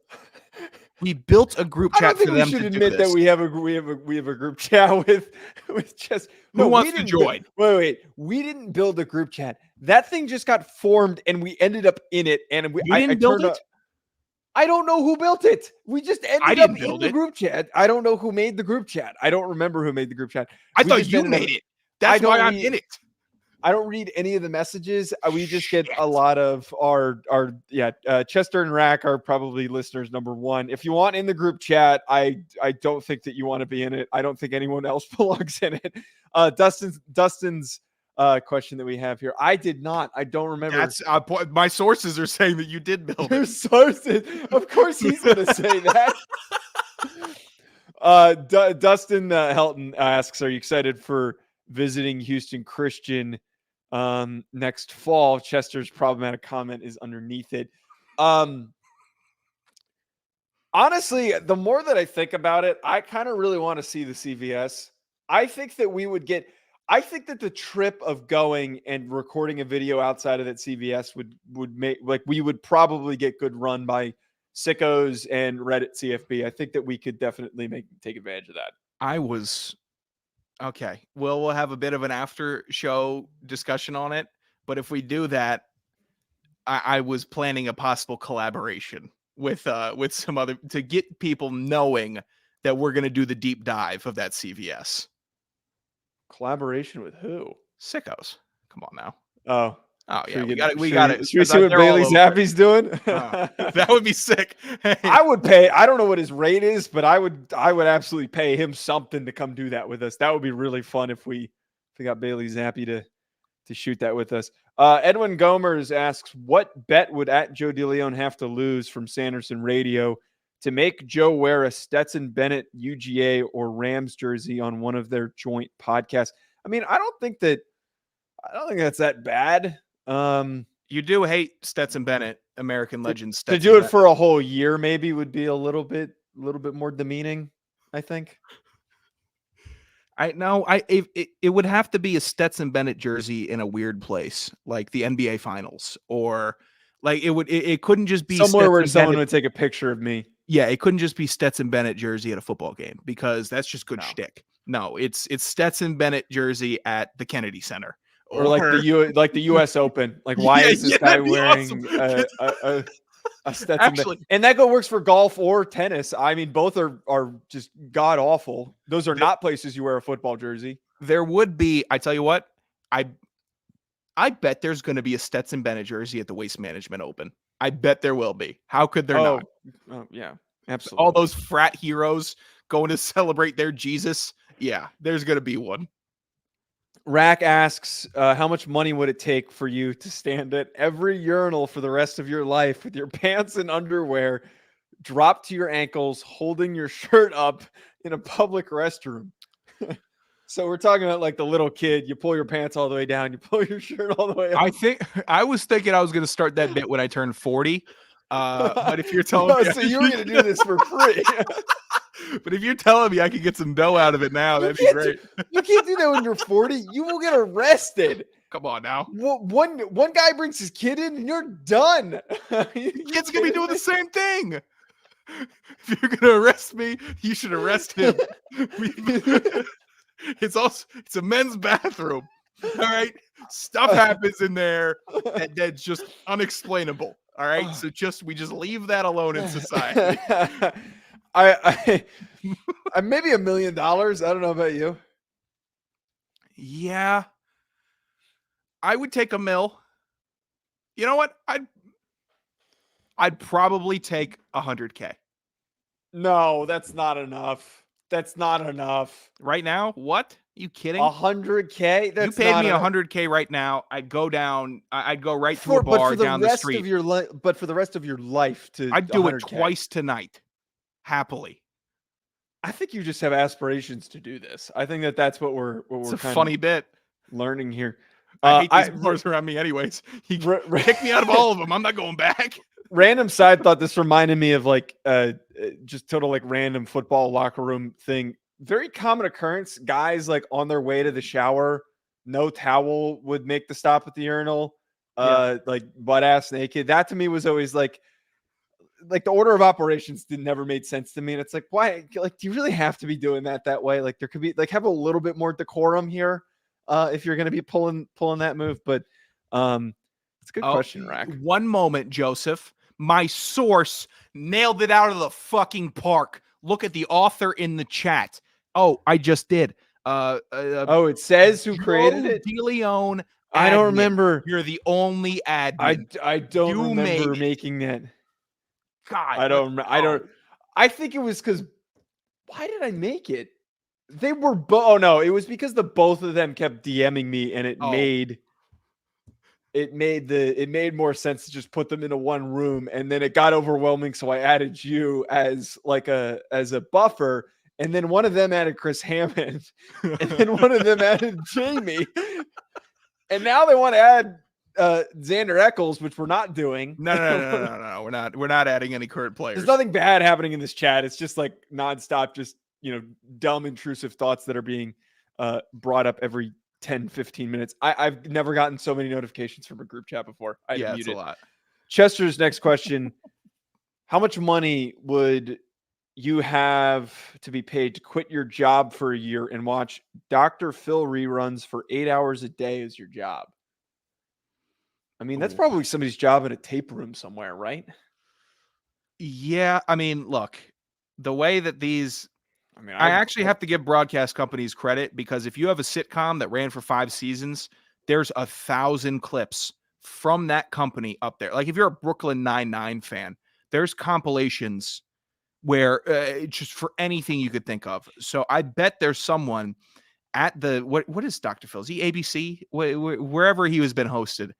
We built a group chat for them. We should admit that we have a group chat with Chester. Who wants to join? Wait. We didn't build a group chat. That thing just got formed, and we ended up in it. And we didn't build it. I don't know who built it. We just ended up in the group chat. I don't know who made the group chat. I don't remember who made the group chat. I thought you made it. That's why I'm in it. I don't read any of the messages. We just get a lot of our Chester and Rack are probably listeners number one. If you want in the group chat, I don't think that you want to be in it. I don't think anyone else belongs in it. Dustin's question that we have here. I did not. I don't remember. That's my sources are saying that you did build Your sources. Of course he's going to say that. Dustin Helton asks, are you excited for visiting Houston Christian next fall? Chester's problematic comment is underneath it. Honestly, the more that I think about it, I kind of really want to see the CVS. I think that the trip of going and recording a video outside of that CVS would make, like, we would probably get good run by Sickos and Reddit CFB. I think that we could definitely take advantage of that. Okay. Well, we'll have a bit of an after show discussion on it. But if we do that, I was planning a possible collaboration with some other, to get people knowing that we're going to do the deep dive of that CVS. Collaboration with who? Sickos. Come on now. Oh yeah, we got it. Should we see what Bailey Zappi's doing? That would be sick. Hey. I would pay. I don't know what his rate is, but I would absolutely pay him something to come do that with us. That would be really fun if we got Bailey Zappi to shoot that with us. Edwin Gomers asks, what bet would at Joe DeLeone have to lose from Sanderson Radio to make Joe wear a Stetson Bennett UGA or Rams jersey on one of their joint podcasts? I mean, I don't think that's that bad. You do hate Stetson Bennett, American legend. To do it for a whole year maybe would be a little bit more demeaning, I think. It would have to be a Stetson Bennett jersey in a weird place, like the NBA Finals, or like it couldn't just be somewhere Stetson where someone Bennett. would take a picture of me. Yeah, it couldn't just be Stetson Bennett jersey at a football game, because that's just good shtick. No, it's Stetson Bennett jersey at the Kennedy Center, or like the U.S. Open. Like, why is this guy wearing a Stetson? Actually, and that works for golf or tennis. I mean, both are just god awful. Those are not places you wear a football jersey. There would be. I tell you what, I bet there's going to be a Stetson Bennett jersey at the Waste Management Open. I bet there will be. How could there not? Oh, yeah, absolutely. All those frat heroes going to celebrate their Jesus. Yeah, there's going to be one. Rack asks, how much money would it take for you to stand at every urinal for the rest of your life with your pants and underwear dropped to your ankles, holding your shirt up in a public restroom? So we're talking about like the little kid. You pull your pants all the way down. You pull your shirt all the way up. I was thinking I was going to start that bit when I turned 40. But if you're telling me, so you were going to do this for free. But if you're telling me I can get some dough out of it now, that'd be great. You can't do that when you're 40. You will get arrested. Come on now. One guy brings his kid in and you're done. Kid's going to be doing the same thing. If you're going to arrest me, you should arrest him. It's a men's bathroom. All right. Stuff happens in there that's just unexplainable. All right. So we just leave that alone in society. I maybe $1 million. I don't know about you. Yeah. I would take $1 million. You know what? I'd probably take $100K. No, that's not enough. That's not enough. Right now? What? You kidding? $100K? You paid me $100K right now. I'd go down. I'd go right to a bar down the street. But for the rest of your life, I'd do it twice tonight, happily. I think you just have aspirations to do this. I think that's what we're. It's a funny bit learning here. I hate these bars around me, anyways. He kicked me out of all of them. I'm not going back. Random side thought, this reminded me of like just total like random football locker room thing. Very common occurrence. Guys like on their way to the shower, no towel, would make the stop at the urinal, like butt ass naked. That to me was always like the order of operations never made sense to me. And it's like, why? Like, do you really have to be doing that way? Like, there could be like have a little bit more decorum here if you're going to be pulling that move. But it's a good question, Rack. One moment, Joseph. My source nailed it out of the fucking park. Look at the author in the chat. Oh, I just did. It says who created it. DeLeone. Admin. I don't remember. You're the only admin. I don't remember making that. God, I don't. I think it was because. Why did I make it? They were oh no, it was because the both of them kept DMing me, and it made more sense to just put them into one room, and then it got overwhelming, so I added you as a buffer, and then one of them added Chris Hammond, and then one of them added Jamie, and now they want to add Xander Eccles, which we're not doing. No. We're not adding any current players. There's nothing bad happening in this chat. It's just like nonstop, just dumb, intrusive thoughts that are being brought up every 10, 15 minutes. I've never gotten so many notifications from a group chat before. It's a lot. Chester's next question: how much money would you have to be paid to quit your job for a year and watch Dr. Phil reruns for 8 hours a day as your job? I mean, that's probably somebody's job in a tape room somewhere, right? Yeah. I mean, look, the way that I actually have to give broadcast companies credit, because if you have a sitcom that ran for 5 seasons, there's 1,000 clips from that company up there. Like if you're a Brooklyn Nine-Nine fan, there's compilations where just for anything you could think of. So I bet there's someone at what is Dr. Phil? Is he ABC? Wherever he has been hosted.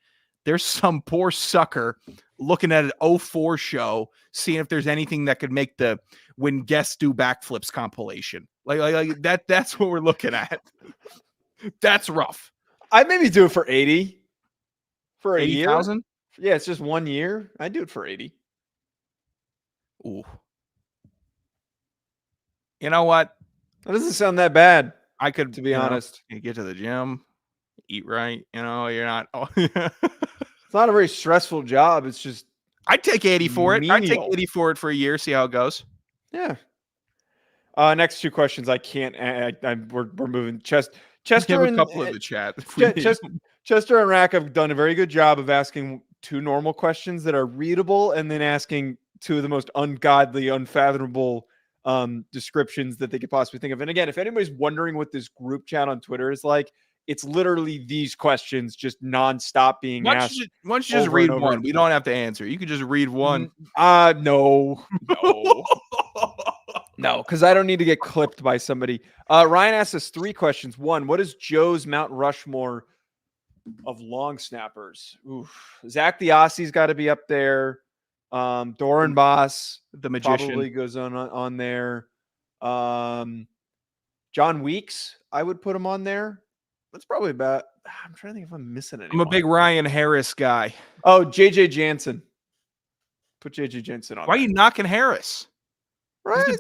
There's some poor sucker looking at an 04 show, seeing if there's anything that could make the when guests do backflips compilation. Like that. That's what we're looking at. That's rough. I'd maybe do it for 80 for a 80,000. Yeah, it's just 1 year. I'd do it for 80. Ooh. You know what? That doesn't sound that bad. I could, to be honest, you get to the gym, eat right. You're not. It's not a very stressful job. It's just I'd take 80 for it. I'd take menial. 80 for it for a year. See how it goes. Yeah. Next 2 questions. I can't. We're moving. Chester and a couple in the chat. Chester and Rack have done a very good job of asking 2 normal questions that are readable, and then asking 2 of the most ungodly, unfathomable descriptions that they could possibly think of. And again, if anybody's wondering what this group chat on Twitter is like, it's literally these questions just nonstop being asked. Why don't you just read one? We don't have to answer. You could just read one. No. No, because I don't need to get clipped by somebody. Ryan asked us 3 questions. 1, what is Joe's Mount Rushmore of long snappers? Oof. Zach the Aussie's got to be up there. Doran Boss, the magician, probably goes on there. John Weeks, I would put him on there. That's probably about. I'm trying to think if I'm missing anyone. I'm a big Ryan Harris guy. Oh, JJ Jansen. Put JJ Jansen on. Why are you knocking Harris? Right, he's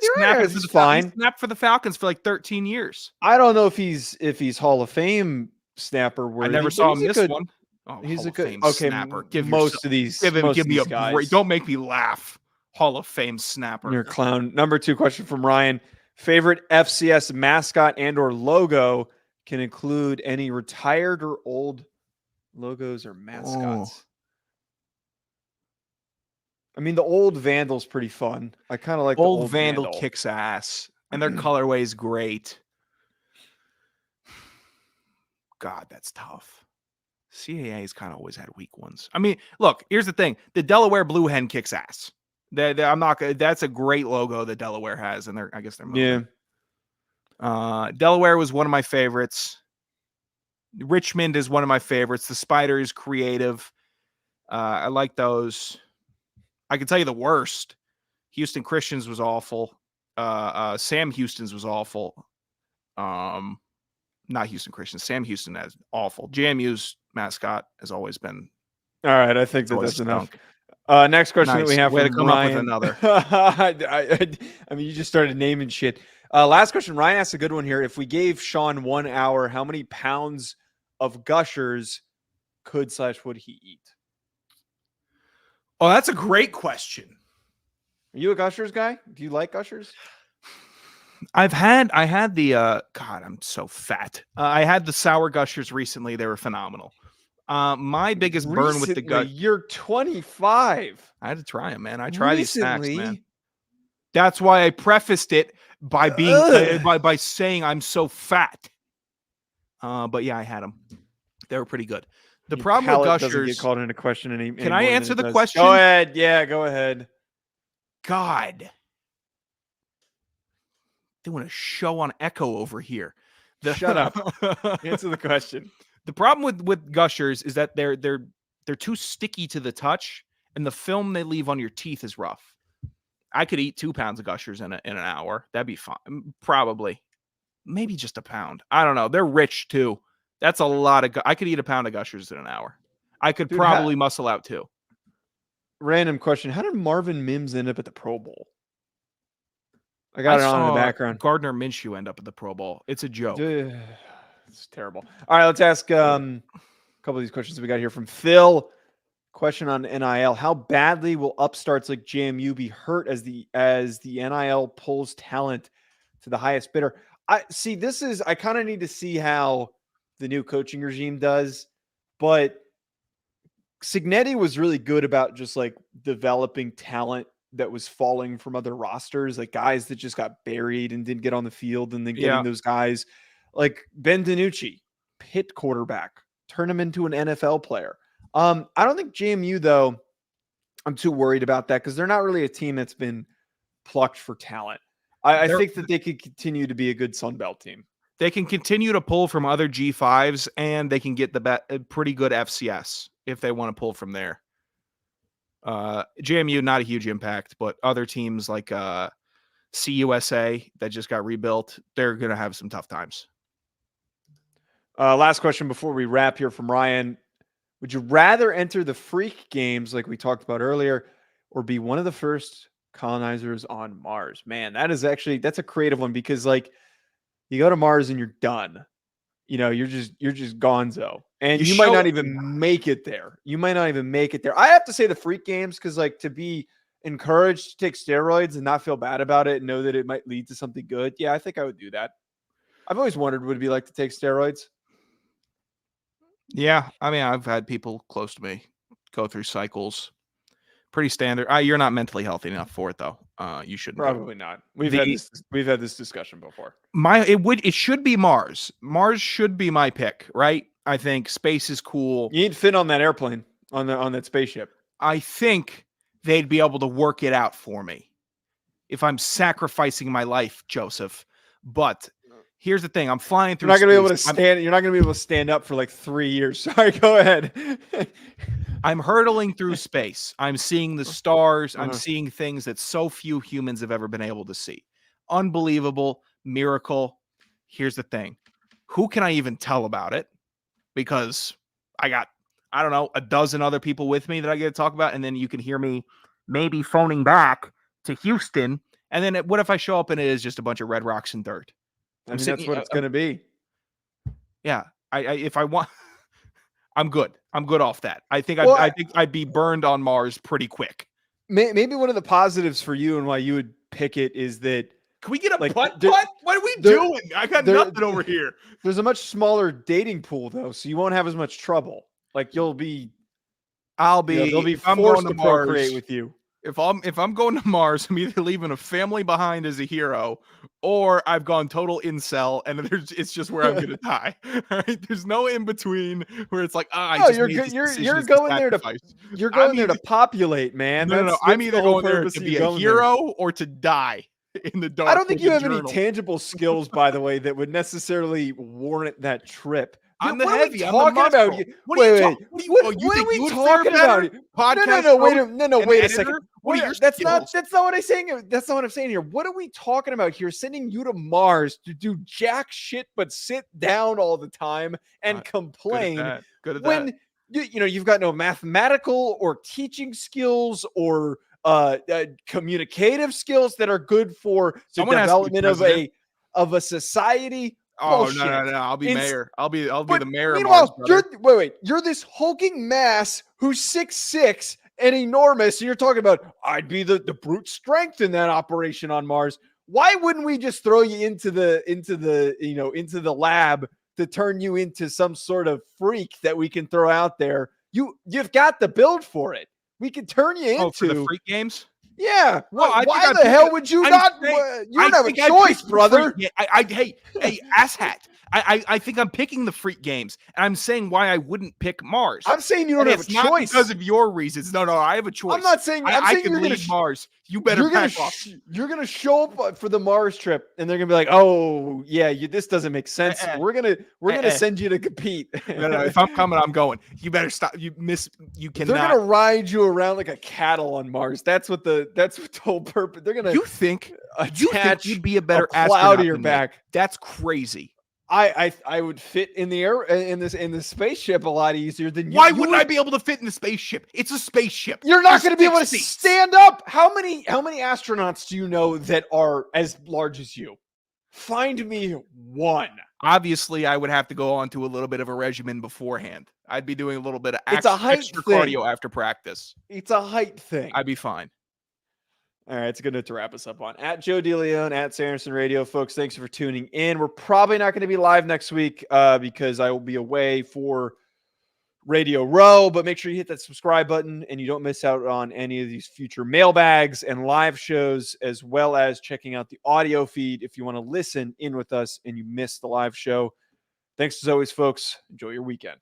fine. He snapped for the Falcons for like 13 years. I don't know if he's Hall of Fame snapper worthy. I never saw him miss one. Oh, he's Hall a of good Fame snapper. Give most of these. Give me a guys. break. Don't make me laugh. Hall of Fame snapper. You're a clown. Number 2 question from Ryan. Favorite FCS mascot and/or logo, can include any retired or old logos or mascots. I mean, the old Vandal's pretty fun. I kind of like old the old Vandal kicks ass, and their colorway is great. God, that's tough. CAA's kind of always had weak ones. I mean, look, here's the thing: the Delaware Blue Hen kicks ass. I'm not. That's a great logo that Delaware has, and I guess they're moving. Yeah. Delaware was one of my favorites. Richmond is one of my favorites. The Spider is creative. I like those. I can tell you the worst. Houston Christians was awful. Sam Houston's was awful. Not Houston Christians. Sam Houston is awful. JMU's mascot has always been. All right, I think that's enough. Next question that we have Way from to come Ryan. up with another. I mean, you just started naming shit. Last question. Ryan asked a good one here. If we gave Sean 1 hour, how many pounds of Gushers would he eat? Oh, that's a great question. Are you a Gushers guy? Do you like Gushers? I had the God, I'm so fat. I had the sour Gushers recently. They were phenomenal. My biggest burn with the gut. You're 25. I had to try them, man. I try these snacks, man. That's why I prefaced it by being by saying I'm so fat. But yeah, I had them. They were pretty good. The problem with Gushers doesn't get called into question any. Can I answer the question? Go ahead. Yeah, go ahead. God, doing a show on Echo over here. Shut up. Answer the question. The problem with Gushers is that they're too sticky to the touch, and the film they leave on your teeth is rough. I could eat 2 pounds of Gushers in an hour. That'd be fine. Probably. Maybe just a pound. I don't know. They're rich too. That's a lot of. I could eat a pound of Gushers in an hour. I could probably muscle out too. Random question: how did Marvin Mims end up at the Pro Bowl? I got it on in the background. Gardner Minshew end up at the Pro Bowl. It's a joke. It's terrible. All right, let's ask a couple of these questions we got here from Phil. Question on NIL: how badly will upstarts like JMU be hurt as the NIL pulls talent to the highest bidder? I kind of need to see how the new coaching regime does, but Cignetti was really good about just like developing talent that was falling from other rosters, like guys that just got buried and didn't get on the field, and then getting those guys like Ben DiNucci, Pitt quarterback, turn him into an NFL player. I don't think JMU, though, I'm too worried about that because they're not really a team that's been plucked for talent. I think that they could continue to be a good Sun Belt team. They can continue to pull from other G5s, and they can get the pretty good FCS if they want to pull from there. JMU, not a huge impact, but other teams like CUSA that just got rebuilt, they're going to have some tough times. Last question before we wrap here from Ryan. Would you rather enter the freak games like we talked about earlier, or be one of the first colonizers on Mars? Man, that's a creative one, because like you go to Mars and you're done. You're just gonzo, and you might not even make it there. I have to say the freak games, because like to be encouraged to take steroids and not feel bad about it and know that it might lead to something good. Yeah, I think I would do that. I've always wondered what it'd be like to take steroids. Yeah, I mean, I've had people close to me go through cycles. Pretty standard. You're not mentally healthy enough for it, though. You shouldn't. Probably not. We've had this discussion before. It should be Mars. Mars should be my pick, right? I think space is cool. You ain't fit on that airplane, on that spaceship. I think they'd be able to work it out for me if I'm sacrificing my life, Joseph. But here's the thing: I'm flying through. You're not going to be able to stand up for like 3 years. Sorry, go ahead. I'm hurtling through space. I'm seeing the stars. I'm seeing things that so few humans have ever been able to see. Unbelievable miracle. Here's the thing: who can I even tell about it? Because I got, I don't know, a dozen other people with me that I get to talk about, and then you can hear me maybe phoning back to Houston. And then what if I show up and it is just a bunch of red rocks and dirt? That's what it's going to be. Yeah. If I want, I'm good. I'm good off that. I think I'd be burned on Mars pretty quick. Maybe one of the positives for you and why you would pick it is that, can we get a putt? What are we doing? I got nothing over here. There's a much smaller dating pool, though, so you won't have as much trouble. Like they'll be forced to procreate with you. If I'm going to Mars, I'm either leaving a family behind as a hero, or I've gone total incel, and it's just where I'm going to die. All right, there's no in between where it's like, you're going there to populate, man. No. I'm either going there to be a hero or to die in the dark. I don't think you have any tangible skills, by the way, that would necessarily warrant that trip. I'm the what heavy. Are we talking about? What are we talking about? No, wait a second. That's not what I'm saying. That's not what I'm saying here. What are we talking about here? Sending you to Mars to do jack shit but sit down all the time and complain good at when you've got no mathematical or teaching skills or communicative skills that are good for the development of a society. Oh, no. I'll be mayor. I'll be the mayor. Meanwhile, you're this hulking mass who's 6'6" and enormous. And you're talking about, I'd be the brute strength in that operation on Mars. Why wouldn't we just throw you into the lab to turn you into some sort of freak that we can throw out there? You've got the build for it. We can turn you into for the freak games. Yeah. Why the hell would you not? You don't have a choice, brother. Hey, asshat. I think I'm picking the freak games, and I'm saying why I wouldn't pick Mars. I'm saying you don't have a It's not choice. because of your reasons. No, I have a choice. I'm not saying. I'm I saying could you're leave Mars. You better back off. You're gonna show up for the Mars trip, and they're gonna be like, "Oh, yeah, this doesn't make sense. We're gonna send you to compete." No, if I'm coming, I'm going. You better stop. You cannot. They're gonna ride you around like a cattle on Mars. That's what the whole purpose. They're gonna. You think attach you'd be a better cloud astronaut to your than me. back? That's crazy. I would fit in the air in the spaceship a lot easier than you. Why wouldn't I be able to fit in the spaceship? It's a spaceship. You're not There's going to be able to 6 seats. stand up. How many astronauts do you know that are as large as you? Find me one. Obviously, I would have to go on to a little bit of a regimen beforehand. I'd be doing a little bit of It's a height extra thing. cardio after practice. It's a height thing. I'd be fine. All right, it's good to wrap us up on at Joe DeLeone at Sanderson Radio, folks. Thanks for tuning in. We're probably not going to be live next week because I will be away for Radio Row, but make sure you hit that subscribe button and you don't miss out on any of these future mailbags and live shows, as well as checking out the audio feed if you want to listen in with us and you missed the live show. Thanks as always, folks. Enjoy your weekend.